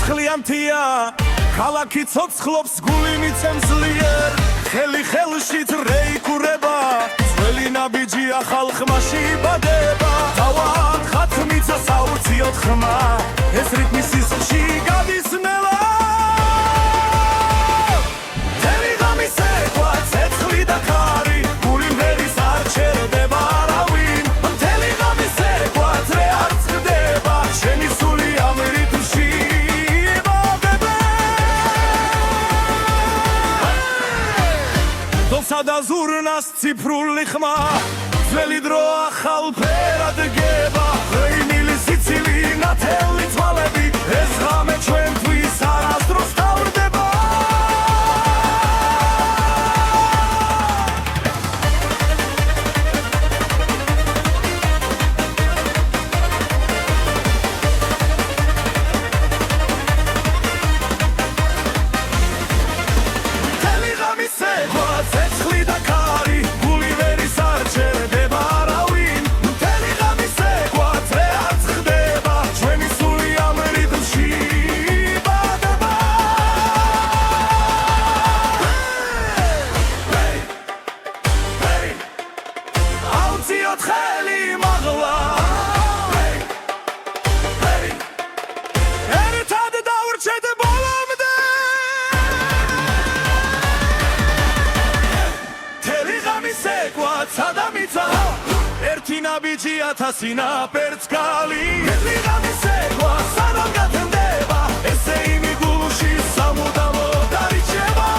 ცეცხლიანთია ქალაქი ცოცხლობს გული მიცემს ძლიერ ხელი ხელში დრეიკურება ძველი ნაბიჯია ხალხმა შეიბადება დავარ ხათმიცა საუციოდ ხმა ეს რიტმი სისხლში გადის ნელა თელი ღამის ეკვა ცეცხლი და ქარი გული მღერის არ ჩერდება არავინ მთელი ღამის ეკვა ძრე არ წყდება შენი სული ამ რიტმში დოსა და ზურნას ციფრული ხმა ძველი დრო ახალ ფერად გება ღვინილი სიცილი ნათელი თვალები ეს ღამე ჩვენთვის არასდროს თავდება მთელი ღამის ეკვა ცეცხლი და ქარი გული ვერის არ ჩერდება არავინ მთელი ღამის ეკვა ძრე არ წყდება ჩვენი სული ამ რიტმში იბადება აუციოთ ხელი მაღლა ერთად დავრჩეთ ბოლომდე მთელი ღამის ეკვა ცადამიცა ერთი ნაბიჯი ათასი ნაპერწ კალი მთელი ღამის ეკვა სანამ გათენდება ესე იმი გულში სამუდამოდ დარიჩება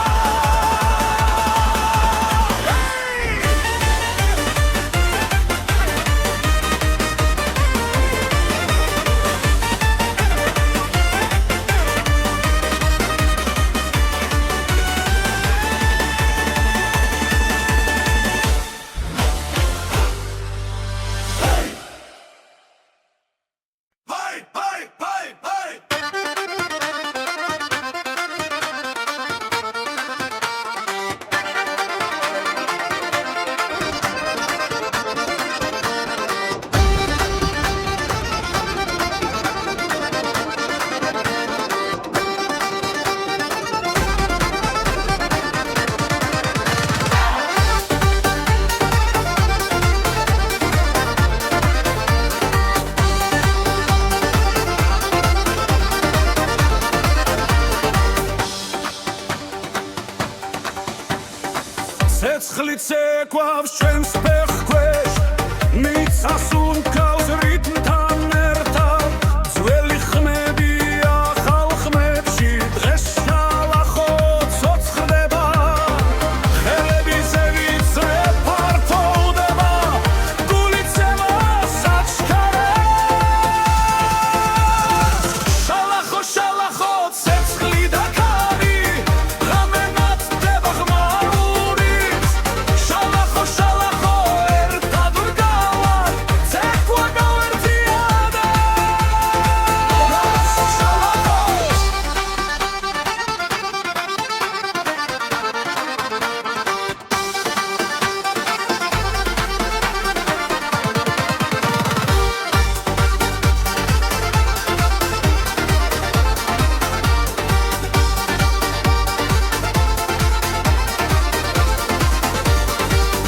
ცეცხლიც ეკვავს ჩვენს ფეხქვეშ მიწას უმკავს რიტმთან ერთად ძველი ხმები ახალ ხმებში დღეს შალახო ცოცხლდება ხელები ზევიცრე ფართოვდება გული ცემას აჩქარებს შალახო შალახო ცეცხლი და ქარი ღამე ნათდება ღმაური შალახო შალახო ერთად ვდგავარ ცეკვა გავერთიანე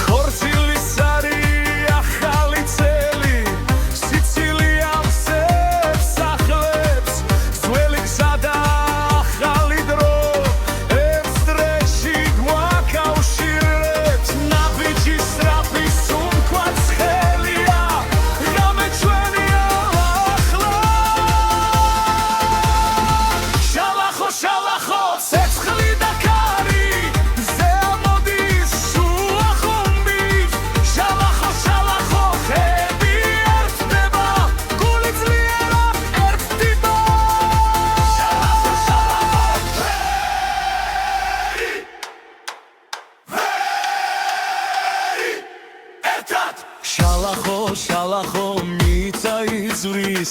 ხორცილის არი ახალი წელი სიცილიანს έψახლებს ძველი გზა და ახალი დრო ერთ დრეში გვაკავშირებს ნაბიჯი სწრაფი სუნთქვაც ხელია ღამე ჩვენია ახლა შალახო შალახო ცეცხლი და ქარი ზე ამოდის შუა ხუმბის შალახო შალახო ხები ერთდება გული ძლიერად ერთდება შალახო შალახო ერთად შალახო შალახო მიწა იზვრის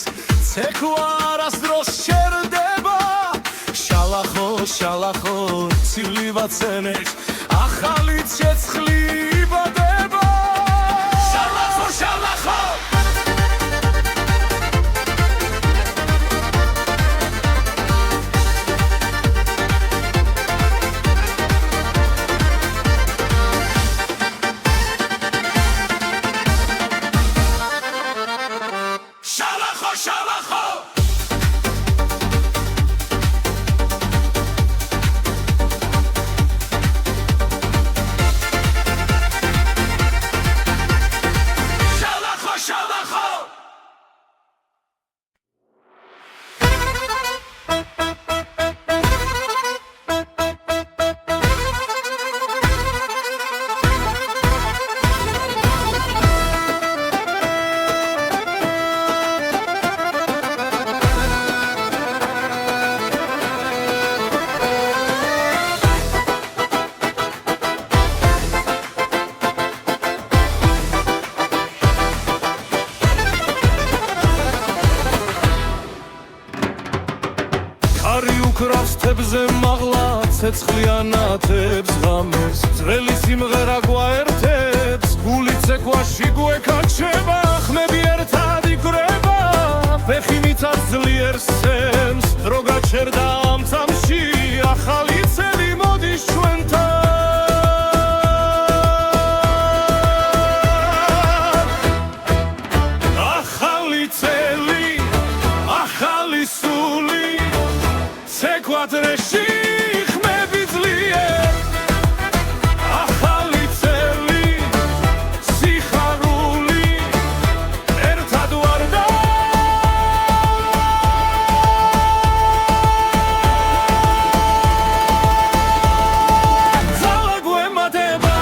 ცეკვა არასდროს შერდება შალახო შალახო ცივი ვაცენებს ახალი ცეცხლი იბადება შალახო შალახო ჭამზე მაღლა ცეცხლიანათებს ღამეს ძველი სიმღერა გვაერთებს გული ცეკვაში გვეკაჩება ხმები ერთად იკვრება ფეხი მიწას ძლიერ სცემს დრო გაჩერდა ამ წამში ახალი წელი მოდის ჩვენთან ახალი წელი ახალი სული ცეკვადრეში ხმები ძლიერ ახალი წელი სიხარული ერთად ვარ და ძალა გვემატება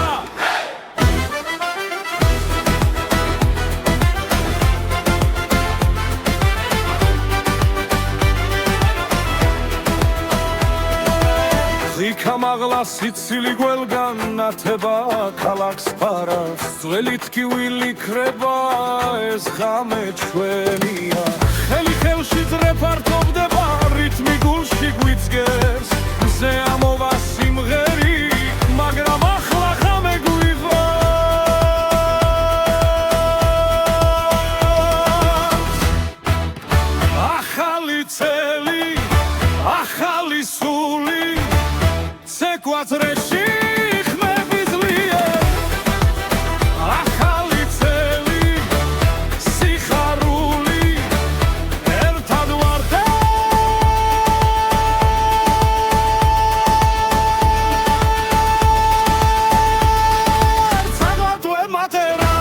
მაღლა სიცილი გველგან ნათება ქალაქს ფარავს ძველი ტკივილი ქრება ეს ღამე ჩვენია ხელი ხელში ძრეფართობდება რითმი გულში გვიძგეს მზე ამოვა სიმღერი მაგრამ ახლა ღამე გვიβავს ახალი წელი ახალი სული ცეკვადრეში ხმები ძლიერ ახალი წელი სიხარული ერთად ვარ და ძალა გვემატება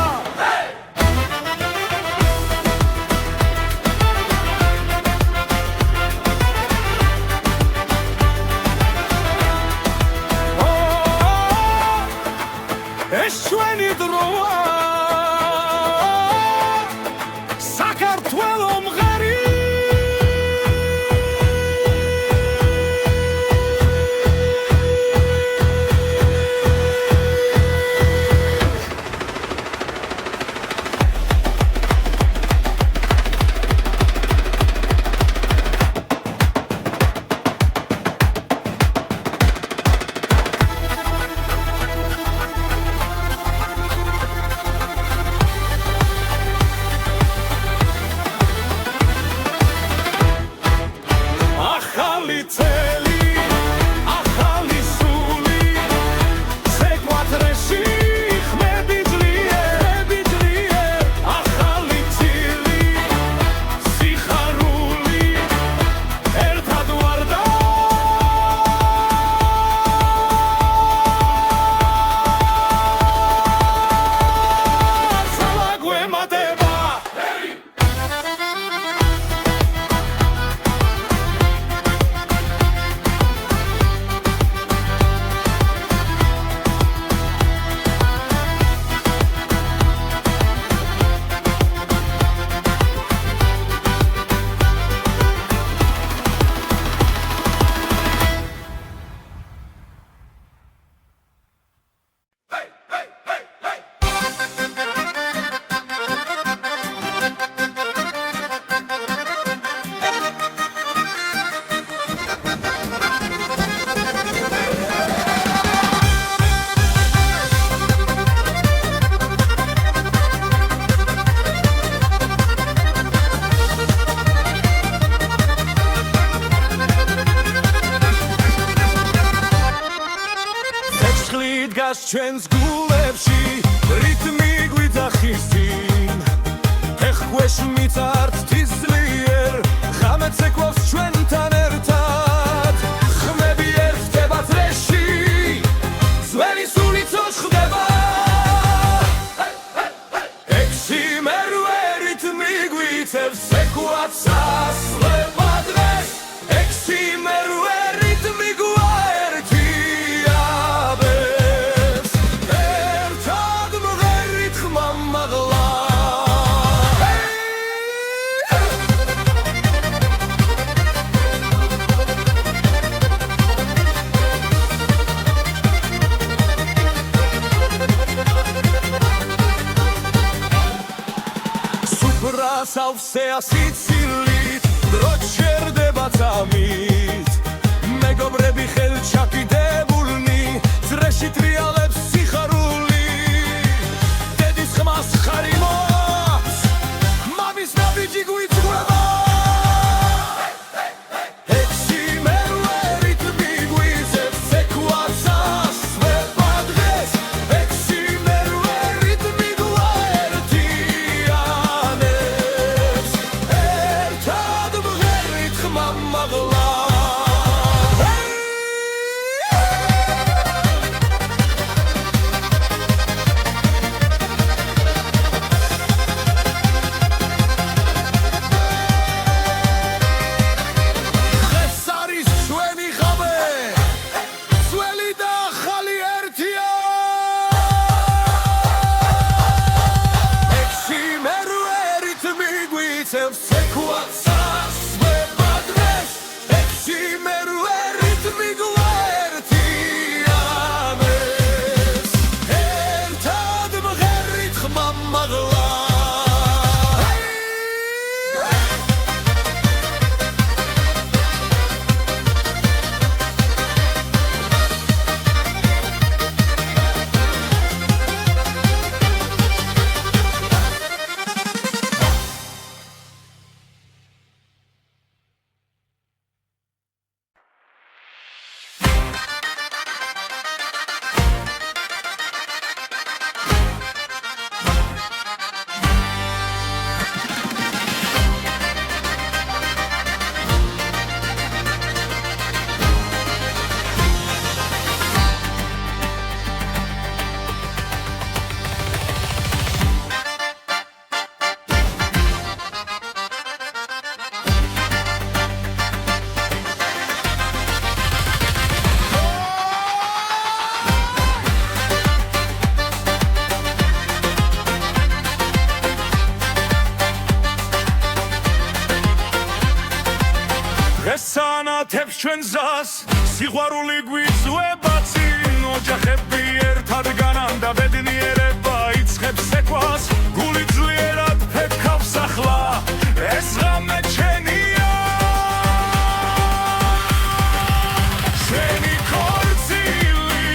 ეს ჩვენი დროა საქართველო მღერი ახალი წელი ახალი სული ცეკვადრეში ხმები ძლიერ ახალი წელი სიხარული ერთად ვარ და ძალა გვემატება დგას ჩვენს გულებში რითმი გვიძახის წინ ეხქვეშ მიწართის ძლიერ ღამე ცეკვავს ჩვენთან ერთად ხმები ერთდება წრეში ძველი სული ცოცხლდება ექსიმერვე რითმი გვიწევს ცეკვაც ასლება დღეს ექსიმერვე რითმი სავსეა სიცილით დრო ჩერდება წამით მე მეგობრები ხელჩაკიდებულნი ძრეში ტრიალებს სიხარული დედის ხმას ხარი მოაქვს მამის ნაბიჯი გვიწყვება სანათებს ჩვენ ზას სიყვარული გვიწვება წინ ოჯახები ერთად განან და ბედნიერება იწყებს ეკვას გული ძლიერად ფეთქავს ახლა ეს ღამე ჩვენია ჩვენი ქორწილი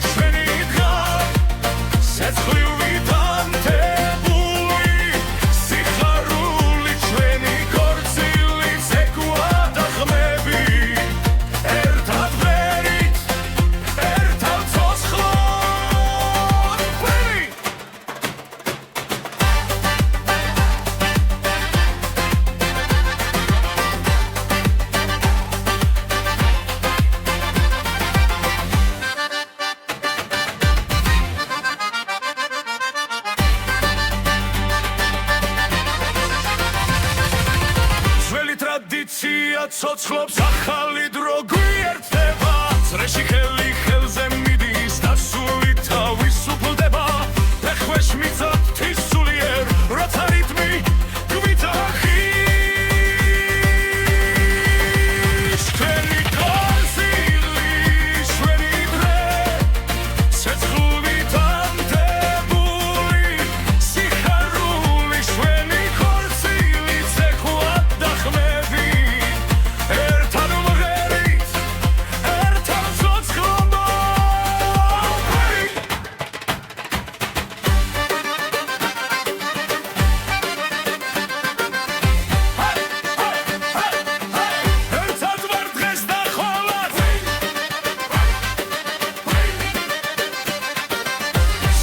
ჩვენი დღა სეცხლივით ანთებული სიხარული ჩვენი ქორწილი ცეკვა და ხმები ერთად ვერით ერთად ცოცხლად ვერი ტრადიცია ცოცხლობს ახალი დრო გვიერთდება წრეში ხელი ხელზე მიდის და სული თავისუფლდება ფეხქვეშ მიწად თისულიერ როცა რიტმი გვიტახის ჩვენი ქორწილი ჩვენი დღე ცეცხლივით ანთებული სიხარული ჩვენი ქორწილი ცეკვა და ხმები ერთად ვღერით ერთად ცოცხლად ვერი ერთად ვარ დღეს და ხოლმე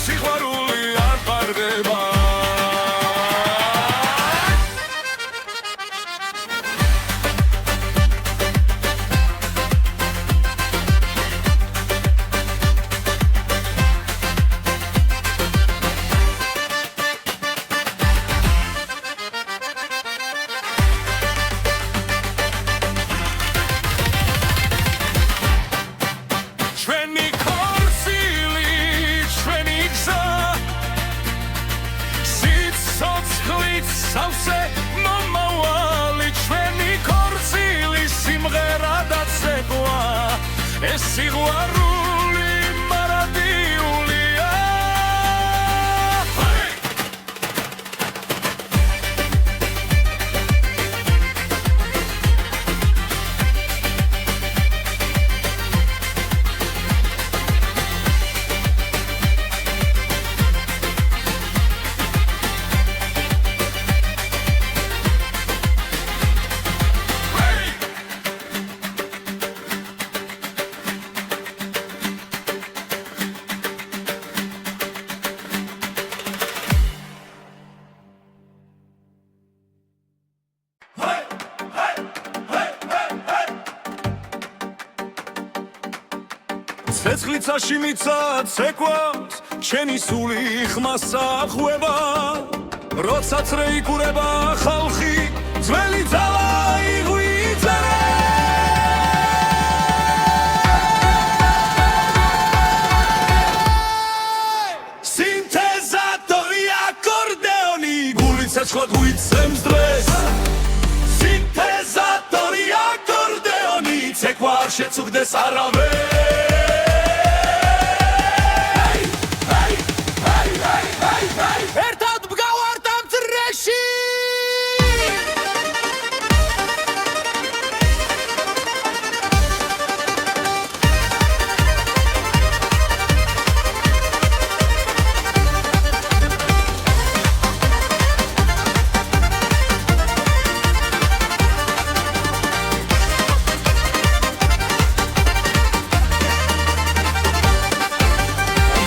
სიყვარული არ ყარდება ჩვენი ქორწილი ჩვენი გზა სიცოცხლით სავსე მომავალი ჩვენი ქორწილი სიმღერა და ცეკვა ეს სიყვარული მარადიულია ცეცხლიცაში მიცა ცეკვავთ ჩენი სული ხმასა ხვება როცა წრე იკურება ხალხი ძველი ძალა იღვიძერე სინთეზატორი აკორდეონი გული ცეცხლად გვიცემს დღეს სინთეზატორი აკორდეონი ცეკვა არ შეწუხდეს არავეს ერთად მგავართ ამ წრეში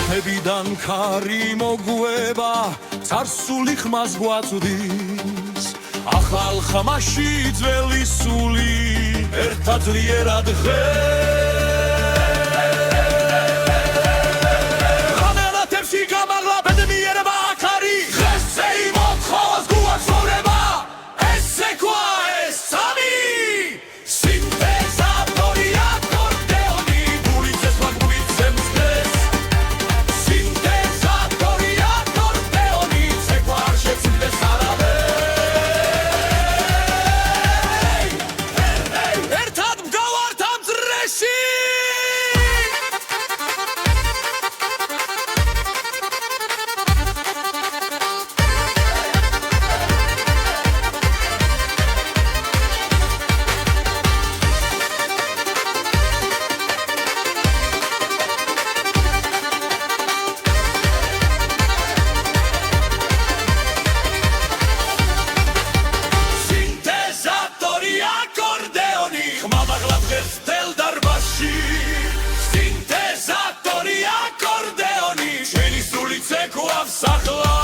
მებიდან ქარი მოგვება царსული ხმას გვაწვდის ახალ ხმაში ძველი სული ერთად ძლიერად ღანელათებში გამაღლა ბედნიერება აქარი დღესე იმოთხოვას გვაცხოვრება ესე ქვა ეს სამი სინთეზატორი აკორდეონი გული ცეცხლად გვიცემს დღეს სინთეზატორი აკორდეონი ცეკვა არ შეწუხდეს არავეს ერთად მგავართ ამ წრეში სინთეზატორი აკორდეონი ხმამაღლა დღეს მთელ დარბაზში სინთეზატორი აკორდეონი ჩვენი სული ცეკვავს ახლა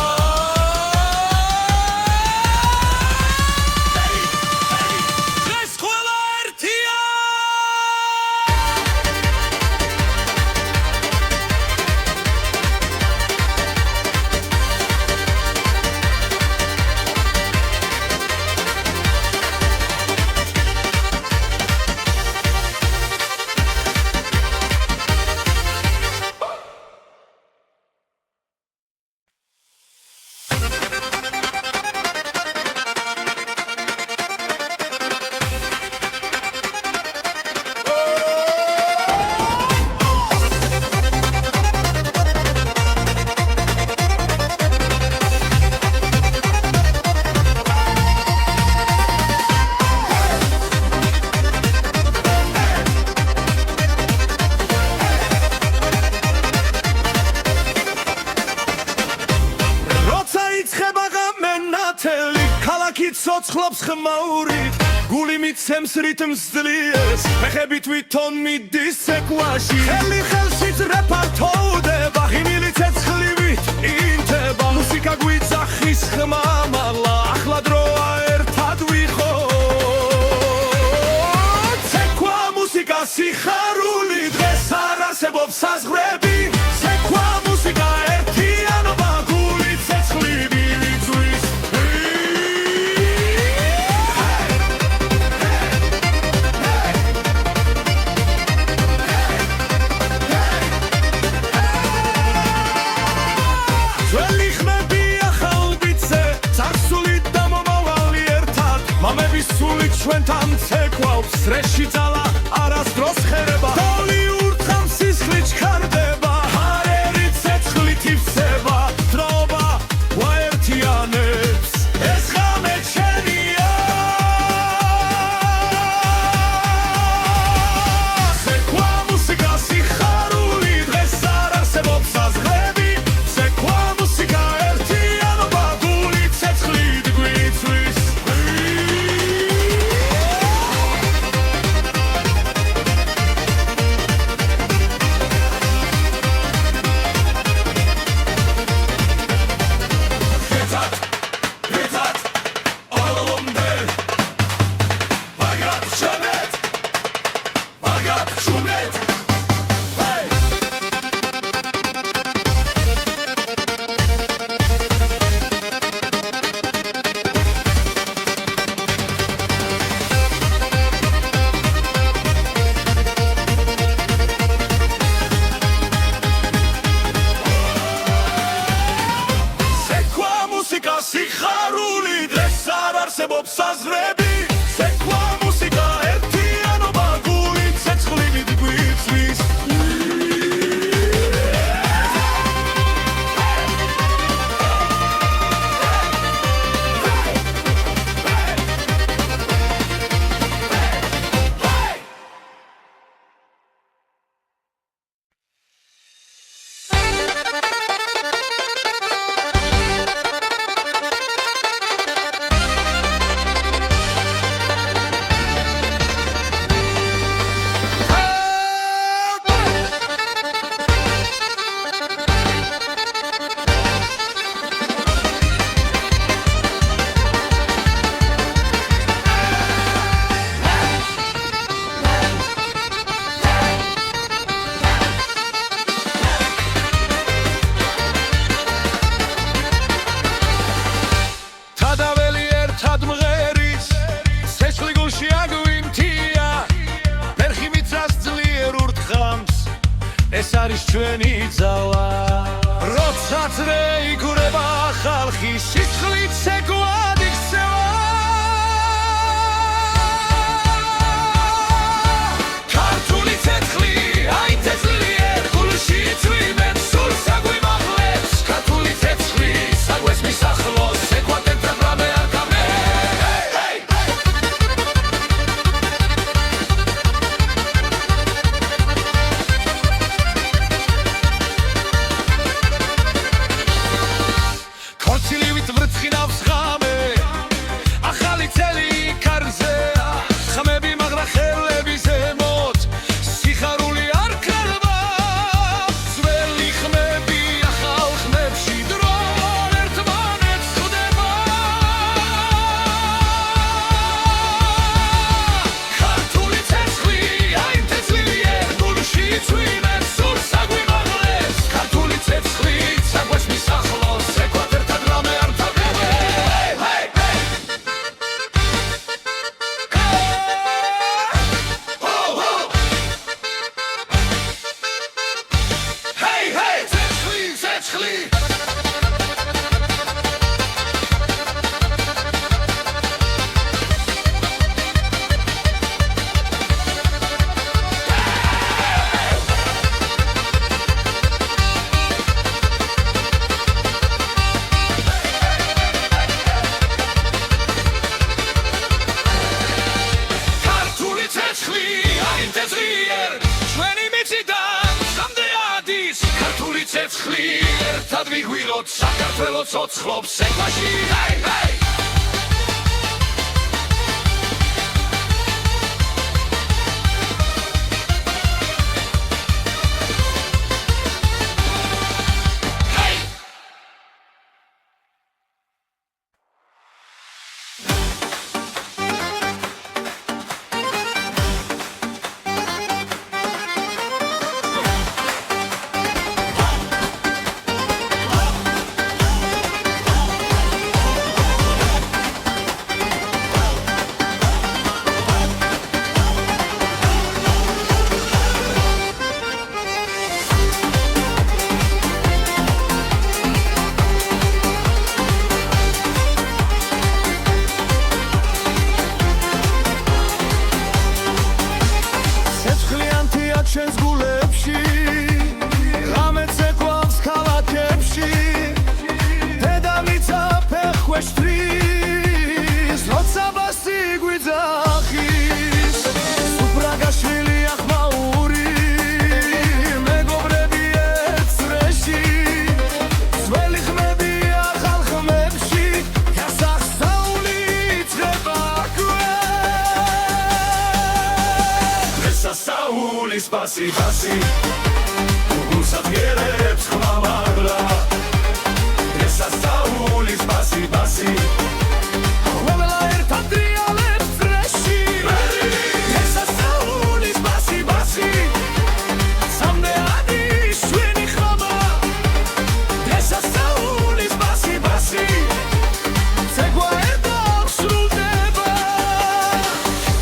დღეს ყველა ერთია ქალაქი ცოცხლობს ხმაურით გული მიცემს რიტმს ძლიერს ფეხები თვითონ მიდის ცეკვაში ხელი ხელში ძრეფართოვდება ღიმილი ცეცხლივით ინთება მუსიკა გვიძახის ხმამაღლა ახლა დროა ერთად ვიყოთ ცეკვა მუსიკა სიხარული დღეს არ არსებობს საზღვრები ცეკვა მუსიკა ერთიანობა გული ცეცხლივით ჩვენთან ცეკვავს წრეში ძალა არასდროს ხერება დოლი ურთხავს სისხლი ჩქარდება ჰარერი ცეცხლით ივსება დროობა გვაერთიანებს ეს ღამე ჩვენია ცეკვა მუსიკა სიხარული დღეს არ არსებობს საზღვრები ცეკვა მუსიკა ერთიანობა გული ცეცხლით გვიცვის ეს არის ჩვენი ძალა როცა ძრე იგურება ხალხი სისხლით ცეკვად იქცევა ქართული ცეცხლი აი თეთრიერ გულში წვიმენ სულ საგვიმაღლებს ქართული ცეცხლი საგვეს მისახლოს ეკვატორთან რამე არ გამე ქორწილივით ვრცხინავს ღამე ახალი წელი კარზე ხმები მაგრა ხელები ზემოთ სიხარული არ ქრება ძველი ხმები ახალ ხმებში დრო ერთმანეთს ხვდება ქართული ცეცხლი აი თეთრიერ გულში წვიმენ სულ საგვიმაღლებს ქართული ცეცხლი საგვეს მისახლოს ეკვატორთან რამე არ თაგები ცეცხლი ქართული ცეცხლი აი თეთრიერ ჩვენი მიწიდან სამდე ადის ქართული ცეცხლი ერთად ვიგვიროთ საქართველოს ცოცხლობს ეკვაში ჩვენს გულებში ღამეც ეკვავს ქალაქებში დედამიწა ფეხქვეშ თვის როცა ბასი გვიძახის სუფრაგაშვილი ახმაური მეგობრები ეცრეში ძველი ხმები ახალ ხმებში გასახსაული იწყება სასაულის ბასი ბასი გულსადღერებს ხმამაღლა ეს სასაულის ბასი ბასი ყველა ერთად დრიალებს წრეში ეს სასაულის ბასი ბასი სამდე ადის ჩვენი ხმა ეს სასაულის ბასი ბასი ცეკვა ერთად სრულდება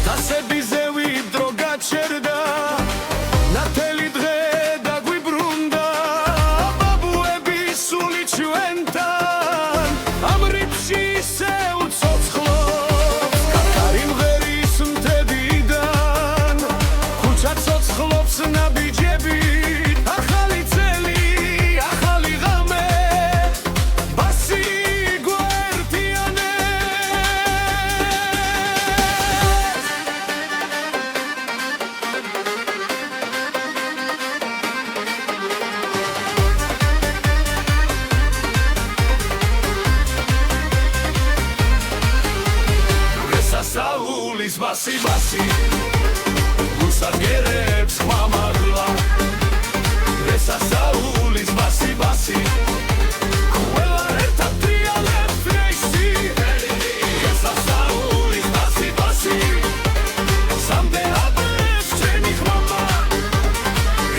დასები ზევი დრო გაჩერდა ნათელი დღე დაგვიბრუნდა ბაბუები სული ჩვენთან ამ რიფში ისე უცოცხლობს კარი მღერის მთებიდან ქუჩა ცოცხლობს ნაბიჯები ახალი წელი ახალი ღამე ბასი სასაულის ბასი ბასი გულსადღერებს ხმამაღლა ეს სასაულის ბასი ბასი ყველა ერთად დრიალებს წრეში ეს სასაულის ბასი ბასი სამდე ადის ჩვენი ხმა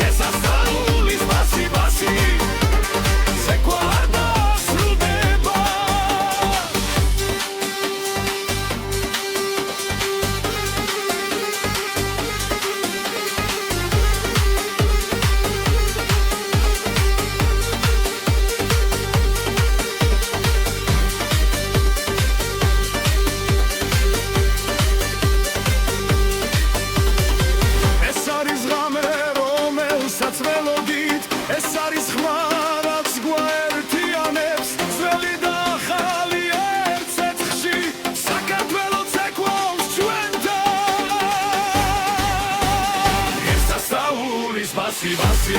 ეს სასაულის ბასი ბასი ცეკვა არ დასრულდება ჭრით ეს არის ხმა რაც გვაერთიანებს ძველი და ახალი ერთ ცეცხლში საქართველოს ეკვავს ჩვენთან ეს ასაულის ბასი ბასი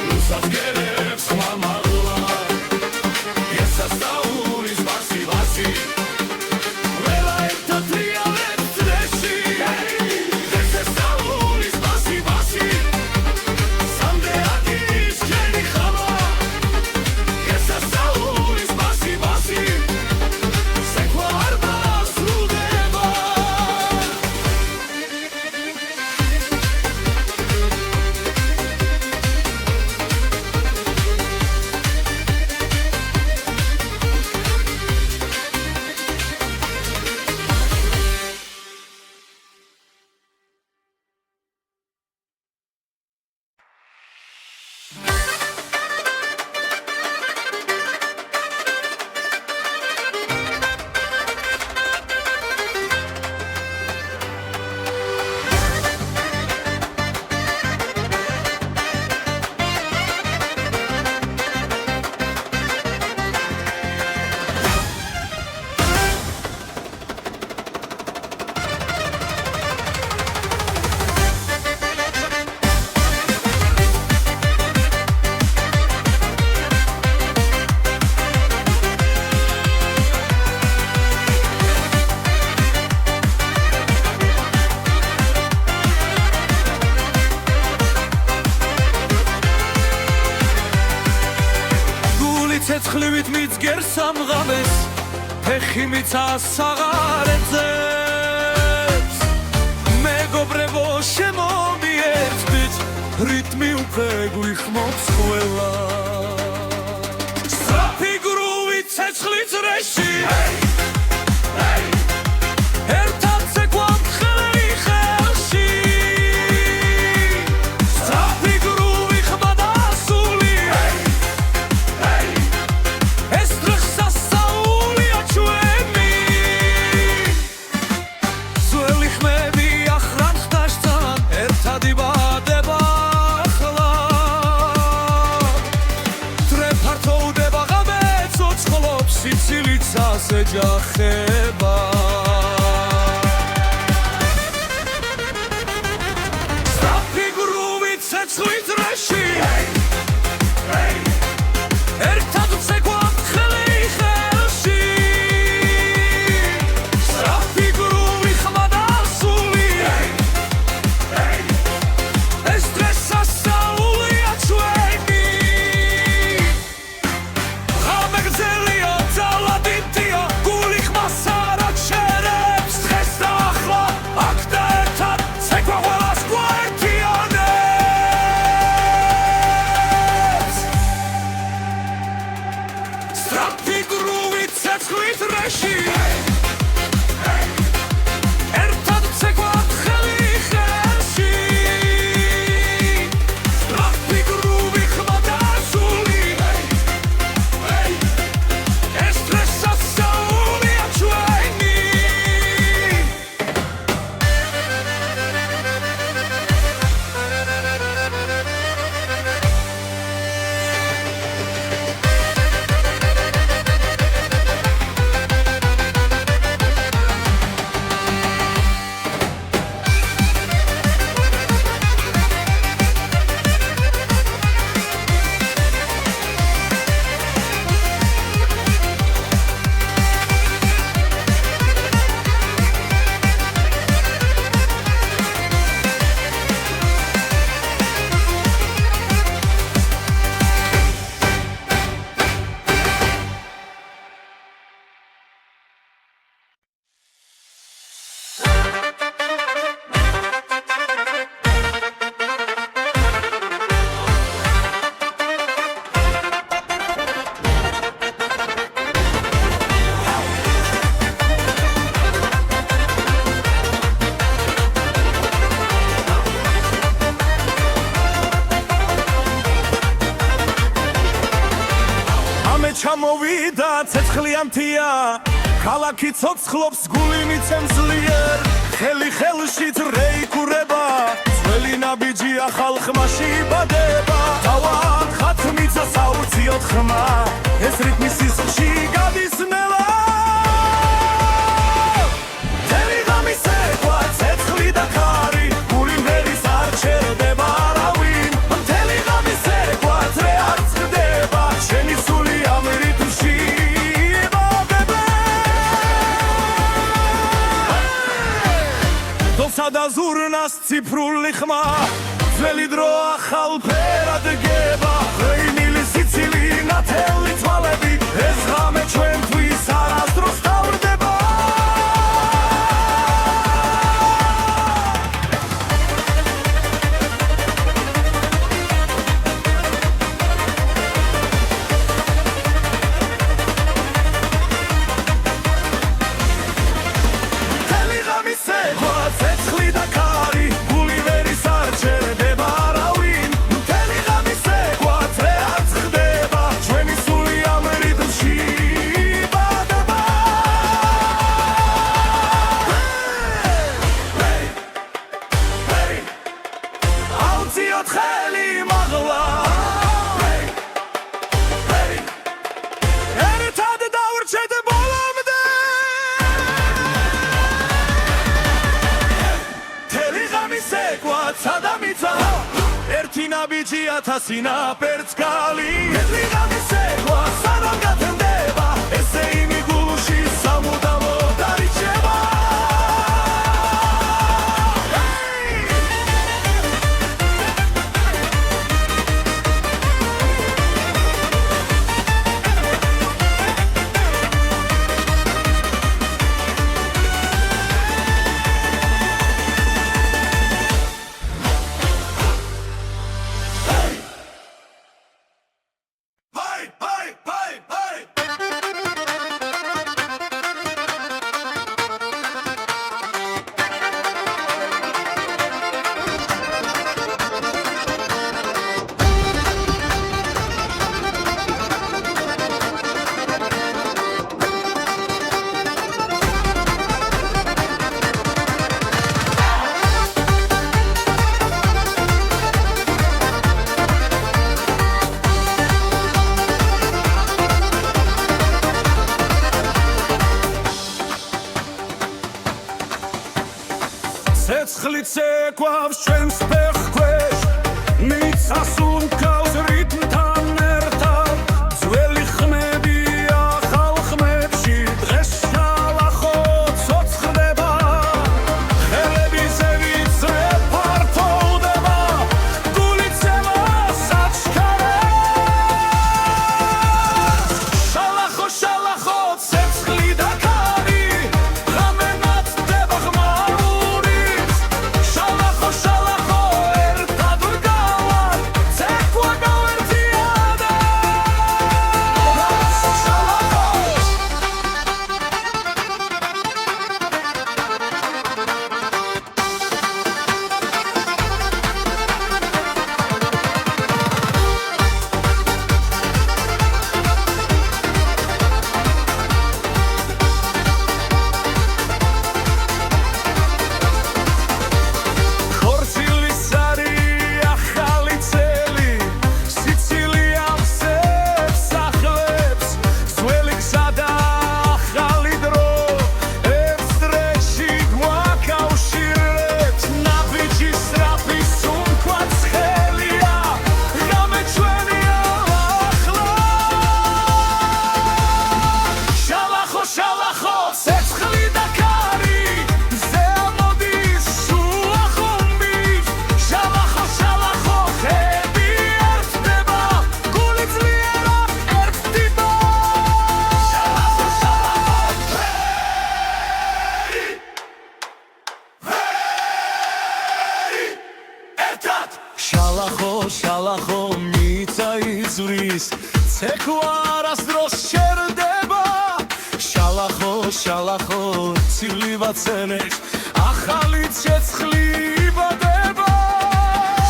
რუსად გერებს მამალა ეს ასაულის ბასი ბასი ცეცხლივით მიძგერ სამღამეს ფეხი მიცას საღარეთებს მეგობრებო შემომიერთდით რიტმი უკვე გვიხმობს ყველა სწრაფი გრუვი ცეცხლი წრეში ერთად ცეკვავთ ხელი ხელში სწრაფი გრუვი ხმა და სული ეჯახება სწრაფი გრუვი ცეცხლი წრეში ერთად ვცეკვავთ ხელი ხელში სწრაფი გრუვი ხმა და სული ეს დღეს სასწაულია ჩვენი ღამე გრძელია ძალადიტია ჩამოვიდა ცეცხლიანთია ქალაქი ცოცხლობს გული მიცემს ძლიერ ხელი ხელში რეიკურება ძველი ნაბიჯია ხალხმა შიბადება თავად ხათმიცა საუციოდ ხმა ეს რიტმი სისხლში გადის ნელა მთელი ღამე სეკვა ცეცხლი და ქარი გული ვერის არ ჩერდება არავინ მთელი ღამე სეკვა ძრე არ წყდება შენი სული ამ რიტმში და ზურნას ციფრული ხმა ძველი დრო ახალ ფერად გება ღვინილი სიცილი ნათელი თვალები ეს ღამე ჩვენთვის არასდროს თავდება მთელი ღამე სეკვა ცეცხლი და ქარი გული ვერის არ ჩერდება არავინ მთელი ღამე სეკვა ძრე არ წყდება ჩვენი სული ამ რიტმში იბადება აუციოთ ხელი მაღლა ერთად დავრჩეთ ბოლომდე მთელი ღამე სეკვა სადამიცა ერთი ნაბიჯი ათასი ნაპერწ გალი მთელი ღამე სეკვა სანამ გათენდება ესე იმი გულში სამუდამოდ დარიჩება ცეცხლი ცეკვავს ჩვენს ფეხქვეშ მიცას უმკავს რიტმთან ერთად ძველი ხმები ახალ ხმებში დღეს შალახო ცოცხლდება ხელები ზევიცრე ფართოვდება გული ცემას აჩქარებს შალახო შალახო ცეცხლი და ქარი ღამე ნათდება ღმაური შალახო შალახო ერთად ვდგავართ ცეკვა გავერთიადა შალახო ხორცილი სარი ახალი წელი სიცილი ავსებს ახლებს ძველი გზა და ახალი დრო ერთ დრეში გვაკავშირებს ნაბიჯი სწრაფი სუნთქვაც ხელია ღამე ჩვენია ახლა შალახო შალახო ცეცხლი და ქარი მზე ამოდის შუა ხუმის შალახო შალახო ხები ერთდება გული ძლიერად ერთდება შალახო შალახო ერთად შალახო შალახო მიცა იზვრის ცეკვა არასდროს შერდება შალახო შალახო ცილივ აცენებს ახალი ცეცხლი იბადება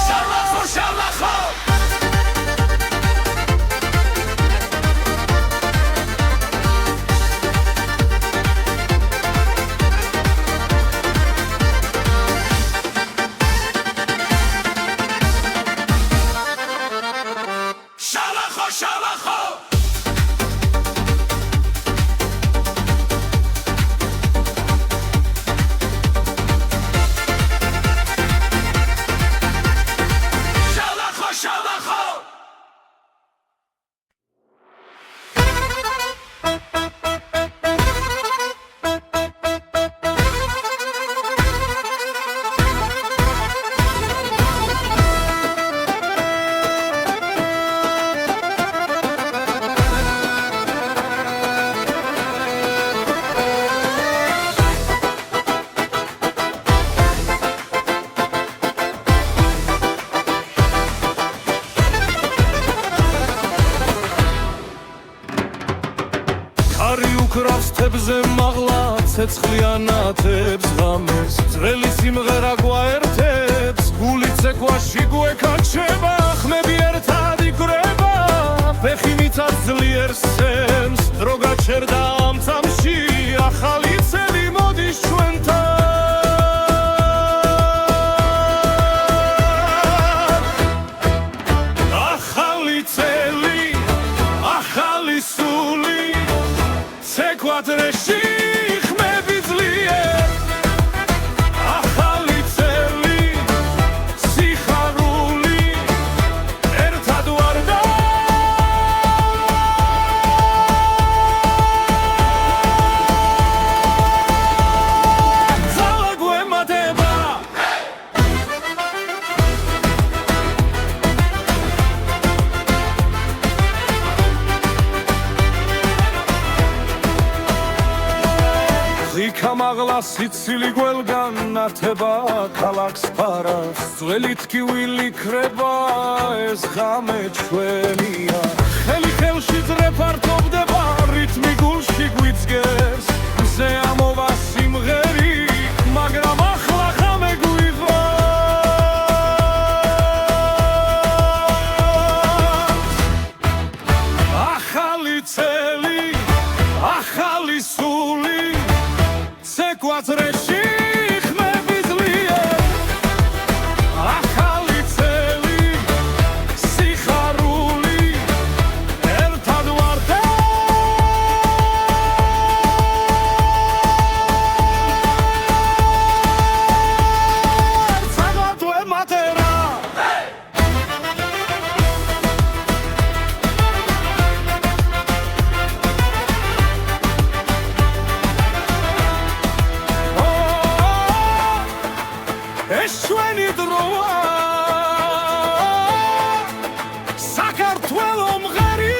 შალახო შალახო შალახო უკრავს თებზე მაღლა ცეცხლიანათებს ღამეს ძველი სიმღერა გვაერთებს გული ცეკვაში გვეკაჩება ხმები ერთად იკვრება ფეხი მიწას ძლიერ სცემს დრო გაჩერდა ამ წამში ახალი წელი მოდის ჩვენთან ახალი წელი ახალი სული Quatreși ხმები ძლიერ ახალი წელი სიხარული ერთად ვარ და ძალა გვემატება Kamagla sitsili gwelgan nateba kalaks paras Zveli tkiwili kreba ez ghame chvelia Heli helshi drepartovdeba ritmi gulshi gwitsges Ze amova simgheri magram akhla ghame gwivas Akhali tseli akhali suli Quatreși ხმები ძლიერ ახალი წელი სიხარული ერთად ვარ და ცალად ვემატერა ეს ჩვენი დროა საქართველო მღერი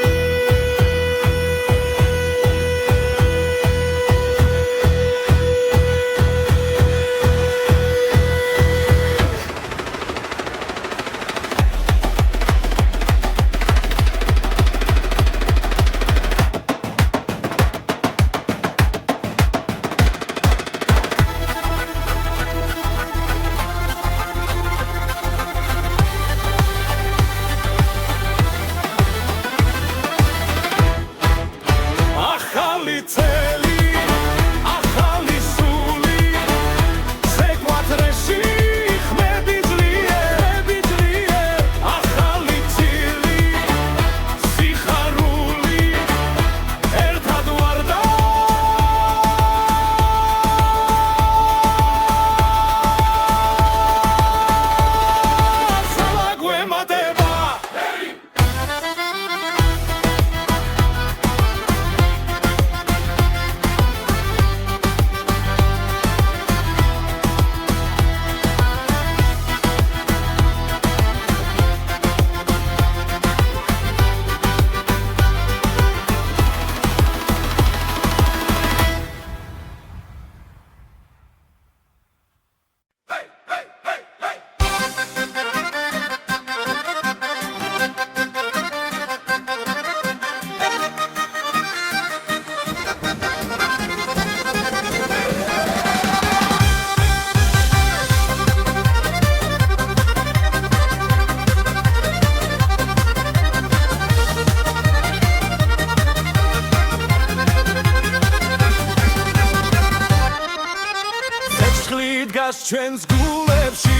დგას ჩვენს გულებში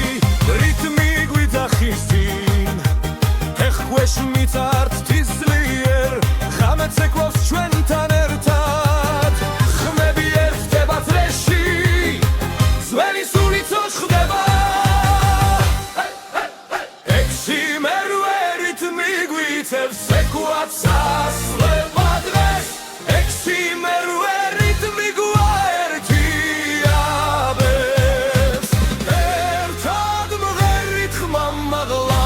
რითმი გვიძახის წინ ეხქვეშ მიწართ თისლი ცეკვავს ჩვენთან ერთად ხმები ერთდება წრეში ძველი სულიც ხდება ექსიმერვერით მიგვიწევს ცეკვაც ასლება დღეს ექსიმერვერით მიგვაერთიაბებს ერთად მღერით ხმამაღლა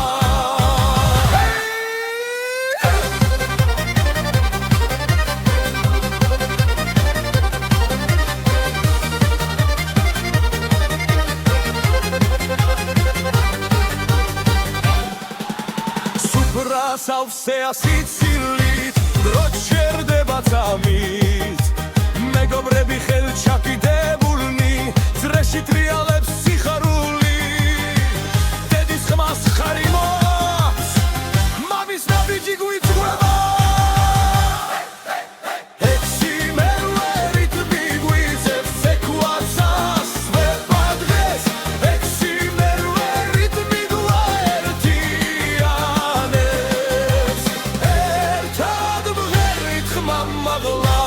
სავსეა სიცილით დრო ჩერდება წამით მეგობრები ხელჩაკიდებულნი წრეში ტრიალებს სიხარული დედის ხმას ხარი მოაქვს მამის ნაბიჯი გვიწყვება ექსიმერვერით მიგვიწევს ცეკვაც ასვება დღეს ექსიმერვერით მიგვაერთიანებს ერთად მღერით ხმამაღლა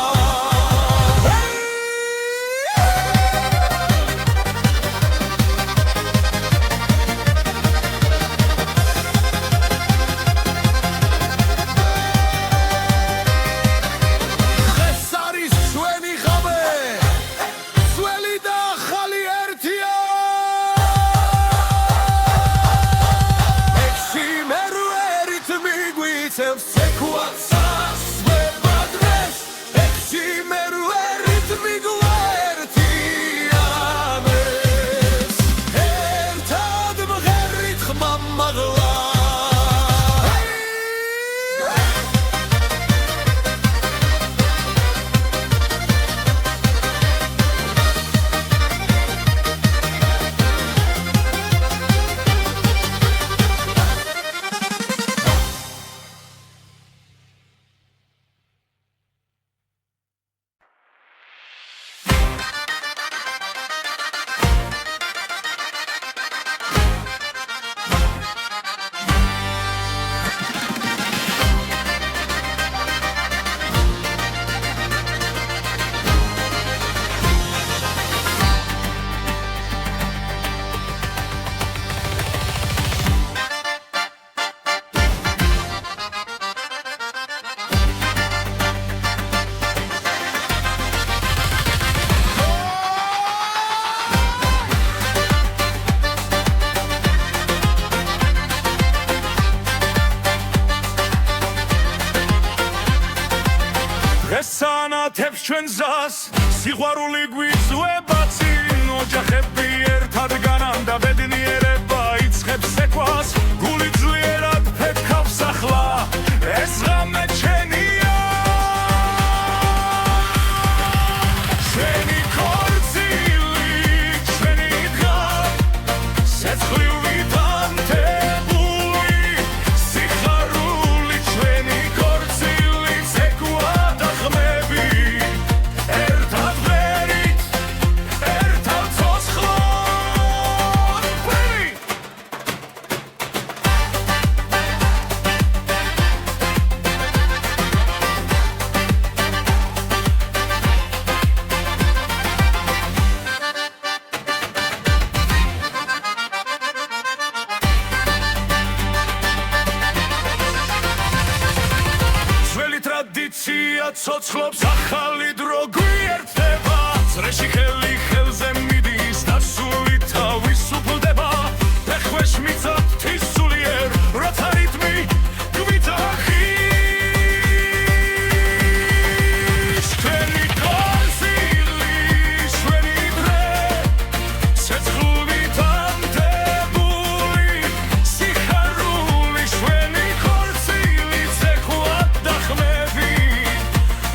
დღეს არის ჩვენი ღამე ძველი და ახალი ერთია ექსიმერვერით მიგვიწევს ცეკვაც ასვება დღეს ექსიმერვერით მიგვაერთიანებს ერთად მღერით ხმამაღლა ესანათებს ჩვენ ზას სიყვარული გვიწვება წინ ოჯახები ერთად განან და ბედნიერება იწყებს ცეკვას გული ძლიერად ფეთქავს ახლა ეს ღამე ჩვენია ჩვენი ქორწილი ჩვენი დღა სეცხლივით ანთებული სიხარული ჩვენი ქორწილი ცეკვა და ხმები ერთად ვერით ერთად ცოცხლად ძველი ტრადიცია ცოცხლობს ახალი დრო გვიერთდება წრეში ხელი ხელზე მიდის და სული თავისუფლდება ფეხქვეშ მიწად თვისულიერ როცა რიტმი გვიძახის ჩვენი ქორწილი ჩვენი დღე ცეცხლივით ანთებული სიხარული ჩვენი ქორწილი ცეკვად და ხმები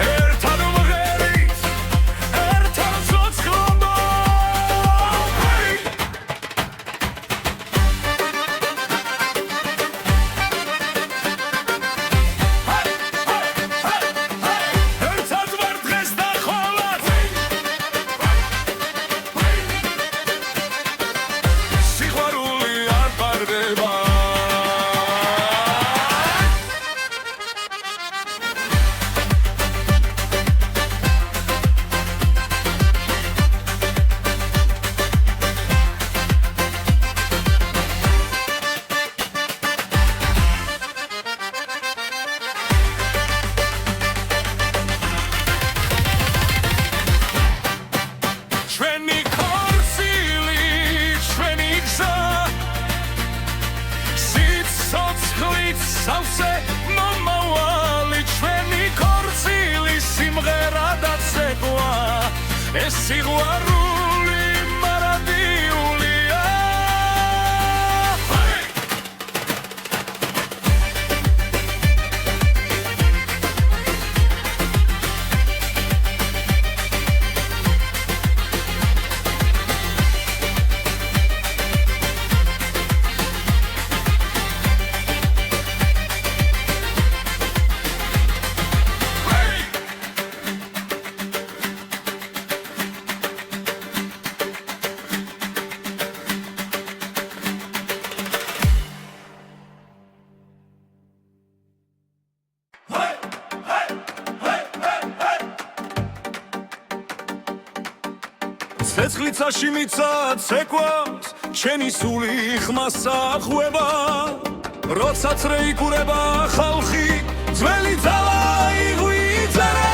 ერთად მღერით სავსე მომავალი ჩვენი ქორწილი სიმღერა და ცეკვა ეს სიყვარული მარადიულია ცეცხლიცაში მიცა ცეკვავს ჩემი სული ხმასა ხვება როცა წრეიკურება ხალხი ძველი ძალა იღვიძერე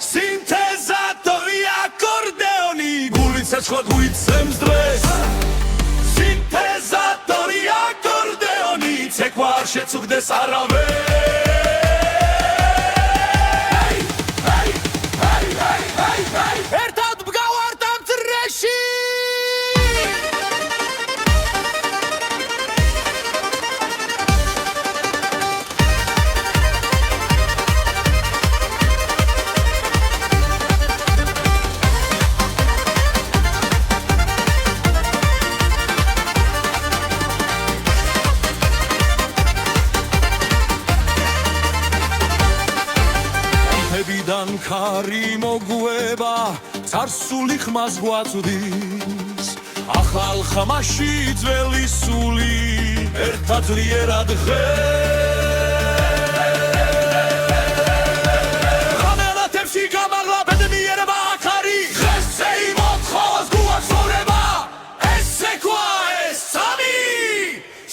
სინთეზატორი აკორდეონი გული ცეცხლად გვიცემს დღეს სინთეზატორი აკორდეონი ცეკვა არ შეწუხდეს არავეს ერთად მგავართ ამ წრეში ამბებიდან ქარი მოგვება царსული ხმას გვაწვდის ახალ ხმაში ძველი სული ერთად ძლიერად ღამელათებში გამაღლა ბედნიერება აქარი ღესზე იმოთხოვას გუას ხოვრება ეს ცეკვა ეს სამი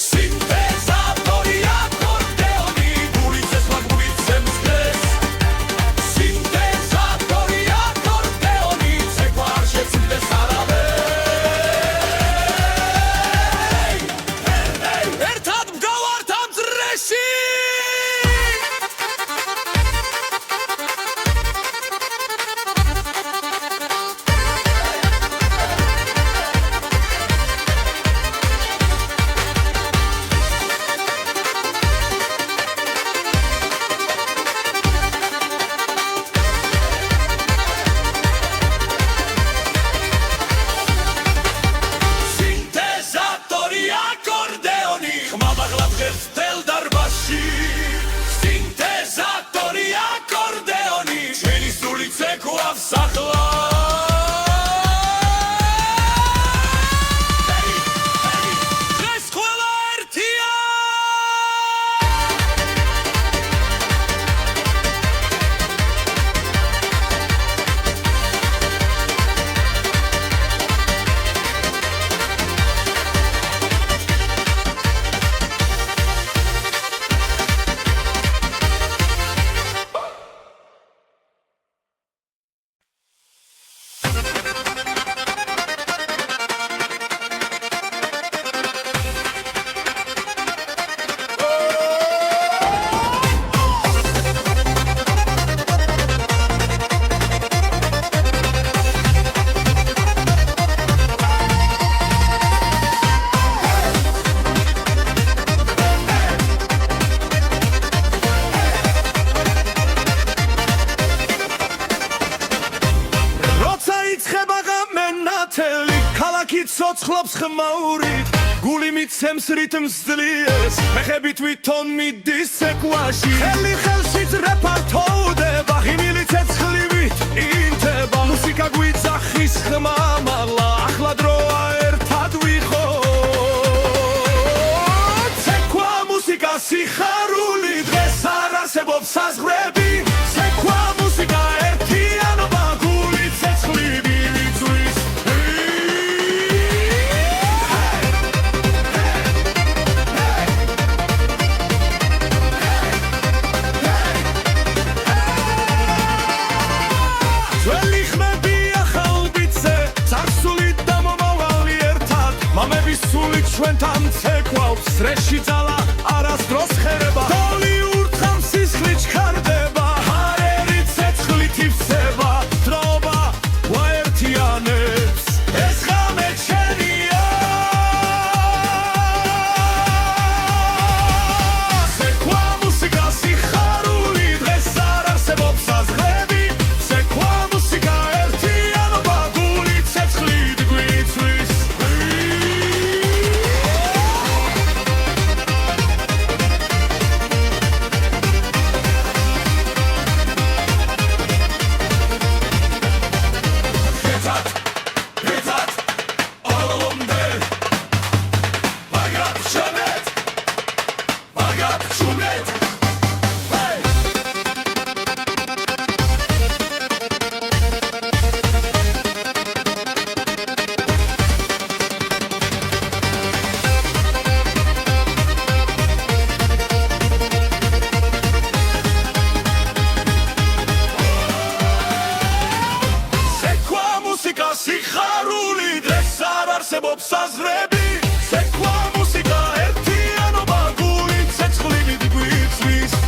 სინთეზატორი აკორდეონი გული ცეცხლად გვიცემს დღეს სინთეზატორი აკორდეონი ცეკვა არ შეწუხდეს არავეს ერთად მგავართ ამ წრეში სინთეზატორი აკორდეონი ხმა მაღლა დღეს თელ დარბაზში სინთეზატორი აკორდეონი ჩვენი სული ცეკვავს ახლა დღეს ყველა ერთია ქალაქი ცოცხლობს ხმაურით გული მიცემს რიტმს ძლიერს ფეხები თვითონ მიდის ცეკვაში ხელი ხელში ძრეფართოვდება ღიმილი ცეცხლივით ინთება მუსიკა გვიძახის ხმა მაღლა ახლა დროა ერთად ვიყოთ ცეკვა მუსიკა სიხარული დღეს არ არსებობს საზღვრები ცეკვა მუსიკა ერთიანობა გული ცეცხლივით ძველი ხმები ახალ ბიცე ცარსული და ჩვენთან ცეკვავს სრეში ძალა არასდროს ხერება დოლი ურთხავს სისხლი ჩქარდება ჰაერი ცეცხლით ივსება დროობა ვაერთიანებს ეს ღამე ჩვენია ცეკვა მუსიკა სიხარული დღეს არ არსებობს საზღვრები ცეკვა მუსიკა ერთიანობა გული ცეცხლით გვიწვის სიხარული დღეს არ არსებობს საზღვრები ცეკვა მუსიკა ერთიანობა გული ცეცხლით გვიწვის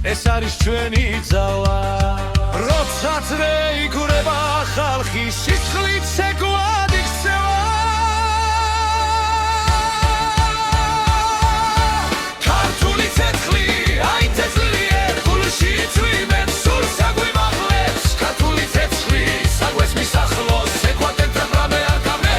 ეს არის ჩვენი ძალა როცა წრე იგურება ხალხი სისხლით ცეკვად იქცევა ქართული ცეცხლი აი თესლიერ გულში წვიმენ სულ საგვიმაღლებს ქართული ცეცხლი საგვეს მისახლოს ცეკვად ერთად რამე არ გამე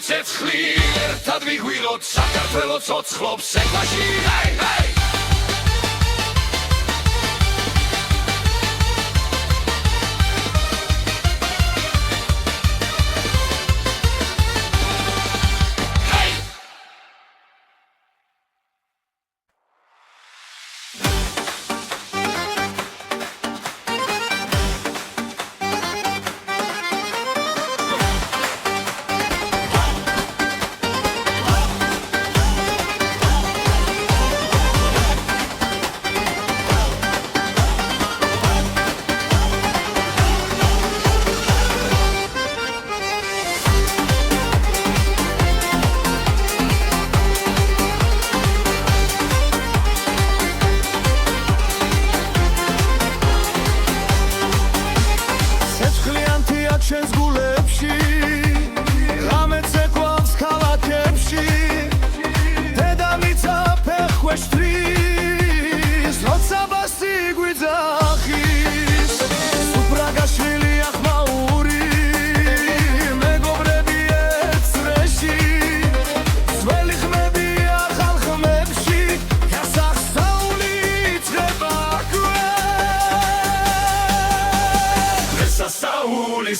ცეცხლი ერთად ვიგვიროთ საქართველოს ცოცხლობს ცეკვაში ჰეი ჰეი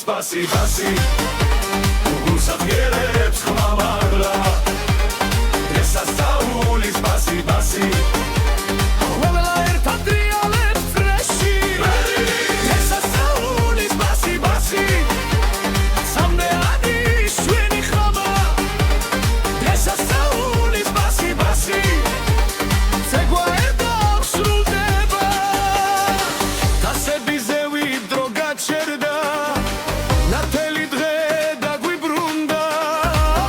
ბასი ბასი გულსახიერებს ხმამაღლა დღესასწაულის ბასი ბასი ყველა ერთად ტრიალებს ფრეში დღესასწაულის ბასი ბასი სამდეანი შვენი ხმა დღესასწაულის ბასი ბასი ცეკვა ერთად სრულდება დასებიზე ვიდრო გაჩერდა ნათელი დღე დაგვიბრუნდა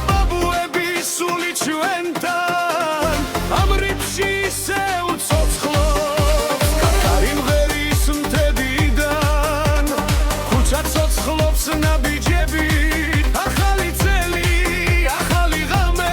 ბაბუები სული ჩვენთან ამ რიფში ისე უცოცხლობს კაკარი მღერის მთებიდან ქუჩა ცოცხლობს ნაბიჯები ახალი წელი ახალი ღამე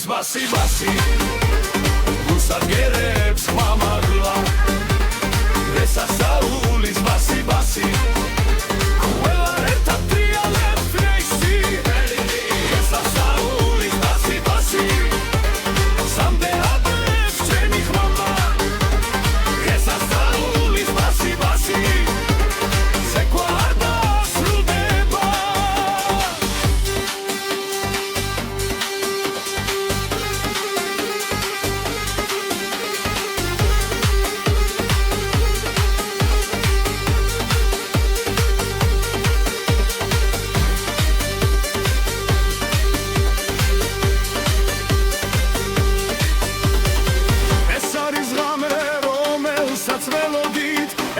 ბასი ბასი ბასი გულსახიერებს ხმამაღლა დღესასწაულის ბასი ბასი ყველა ერთად ტრიალებს ფრეში დღესასწაულის ბასი ბასი სამდეანი შვენი ხმა დღესასწაულის ბასი ბასი ცეკვა ერთად სრულდება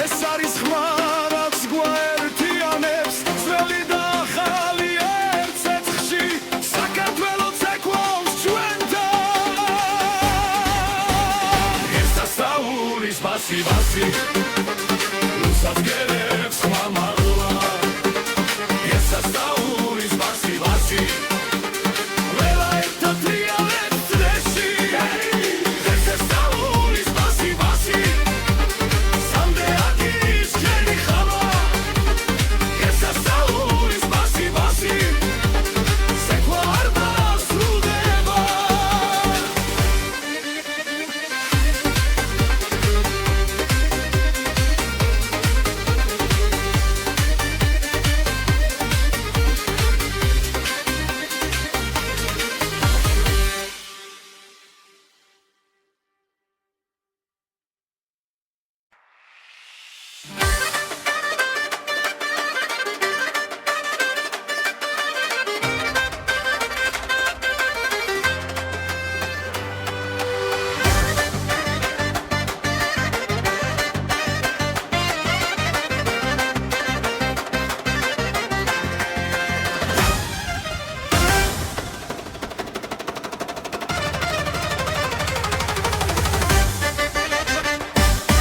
ეს არის ხმა რაც გვაერთიანებს ძველი და ახალი ერთ ცეცხლში საქართველო ცეკვავს ჩვენთან დღესასწაულის ბასი ბასი